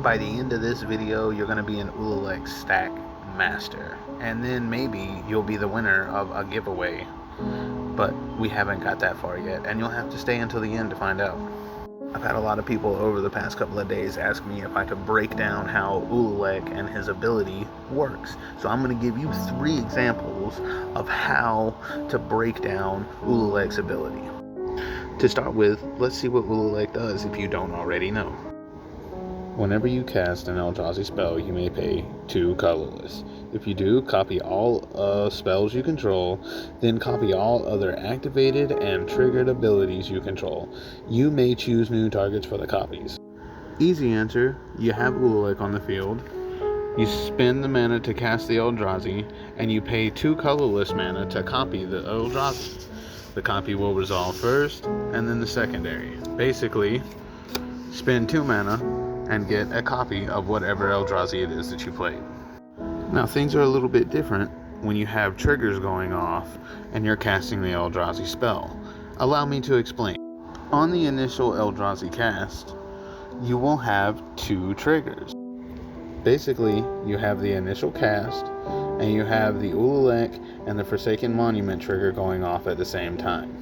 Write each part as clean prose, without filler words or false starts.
By the end of this video, you're going to be an Ululek stack master, and then maybe you'll be the winner of a giveaway, but we haven't got that far yet, and you'll have to stay until the end to find out. I've had a lot of people over the past couple of days ask me if I could break down how Ululek and his ability works. So I'm going to give you 3 examples of how to break down Ululek's ability. To start with, let's see what Ululek does if you don't already know. Whenever you cast an Eldrazi spell, you may pay 2 colorless. If you do, copy all spells you control, then copy all other activated and triggered abilities you control. You may choose new targets for the copies. Easy answer, you have Ululek on the field, you spend the mana to cast the Eldrazi, and you pay 2 colorless mana to copy the Eldrazi. The copy will resolve first, and then the secondary. Basically, spend 2 mana and get a copy of whatever Eldrazi it is that you played. Now things are a little bit different when you have triggers going off and you're casting the Eldrazi spell. Allow me to explain. On the initial Eldrazi cast, you will have 2 triggers. Basically, you have the initial cast and you have the Ululek and the Forsaken Monument trigger going off at the same time.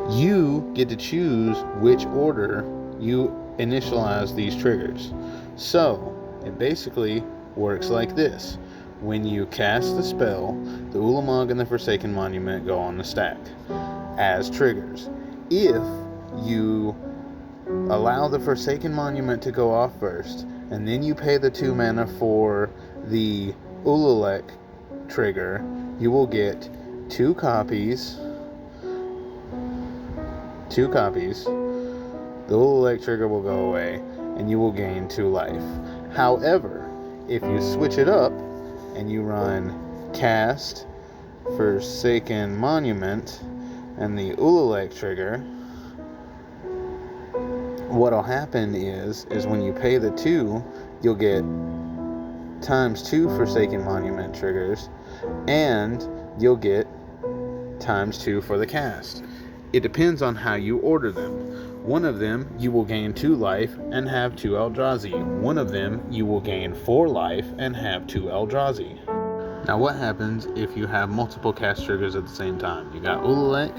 You get to choose which order you initialize these triggers. So it basically works like this. When you cast the spell, the Ulamog and the Forsaken Monument go on the stack as triggers. If you allow the Forsaken Monument to go off first, and then you pay the 2 mana for the Ululek trigger, you will get 2 copies. The Ululek trigger will go away, and you will gain 2 life. However, if you switch it up, and you run Cast, Forsaken Monument, and the Ululek trigger, what'll happen is when you pay the 2, you'll get ×2 Forsaken Monument triggers, and you'll get ×2 for the cast. It depends on how you order them. One of them, you will gain 2 life and have 2 Eldrazi. One of them, you will gain 4 life and have 2 Eldrazi. Now what happens if you have multiple cast triggers at the same time? You got Ululek,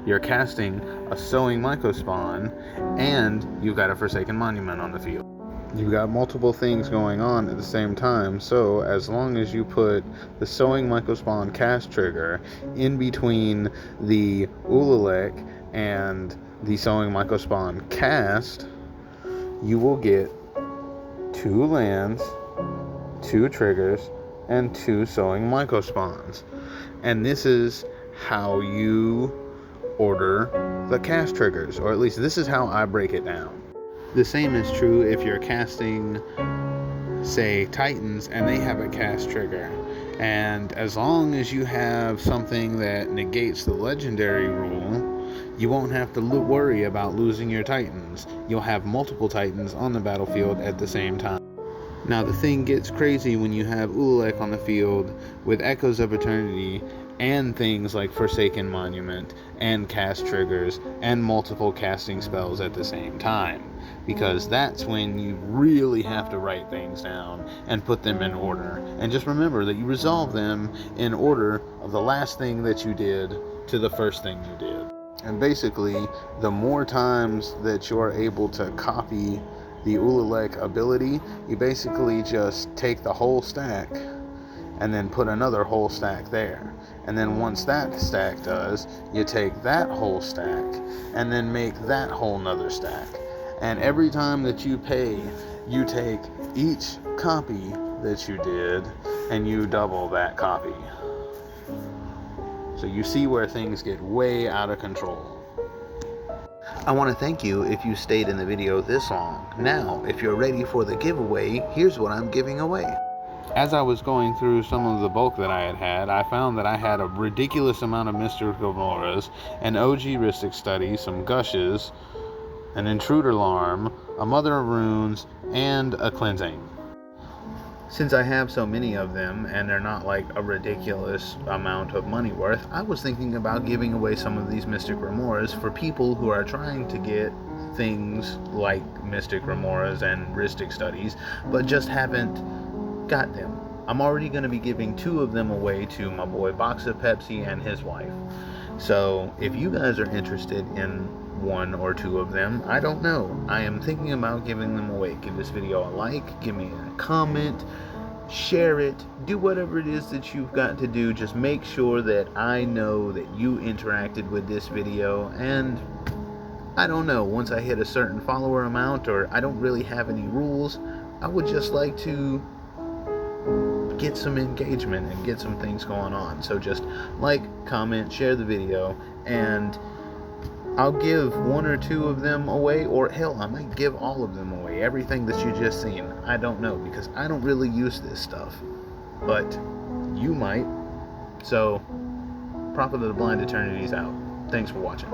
you're casting a Sowing Mycospawn, and you've got a Forsaken Monument on the field. You've got multiple things going on at the same time, so as long as you put the Sowing Mycospawn cast trigger in between the Ululek and the Sowing Mycospawn cast, you will get 2 lands, 2 triggers, and 2 Sowing Mycospawns. And this is how you order the cast triggers, or at least this is how I break it down. The same is true if you're casting, say, Titans, and they have a cast trigger. And as long as you have something that negates the legendary rule, you won't have to worry about losing your Titans. You'll have multiple Titans on the battlefield at the same time. Now the thing gets crazy when you have Ululek on the field with Echoes of Eternity and things like Forsaken Monument and cast triggers and multiple casting spells at the same time, because that's when you really have to write things down and put them in order. And just remember that you resolve them in order of the last thing that you did to the first thing you did. And basically, the more times that you're able to copy the Ululek ability, you basically just take the whole stack and then put another whole stack there. And then once that stack does, you take that whole stack and then make that whole nother stack. And every time that you pay, you take each copy that you did and you double that copy. So you see where things get way out of control. I want to thank you if you stayed in the video this long. Now, if you're ready for the giveaway, here's what I'm giving away. As I was going through some of the bulk that I had, I found that I had a ridiculous amount of Mystic Remoras, an OG Rhystic Study, some Gushes, an Intruder Alarm, a Mother of Runes, and a Cleansing. Since I have so many of them, and they're not like a ridiculous amount of money worth, I was thinking about giving away some of these Mystic Remoras for people who are trying to get things like Mystic Remoras and Rhystic Studies, but just haven't got them. I'm already going to be giving 2 of them away to my boy Box of Pepsi and his wife. So if you guys are interested in 1 or 2 of them, I don't know. I am thinking about giving them away. Give this video a like, give me a comment, share it, do whatever it is that you've got to do. Just make sure that I know that you interacted with this video. And I don't know, once I hit a certain follower amount, or I don't really have any rules, I would just like to get some engagement and get some things going on. So just like, comment, share the video, and I'll give 1 or 2 of them away, or hell, I might give all of them away. Everything that you just seen. I don't know, because I don't really use this stuff, but you might. So Prophet of the Blind Eternity's out. Thanks for watching.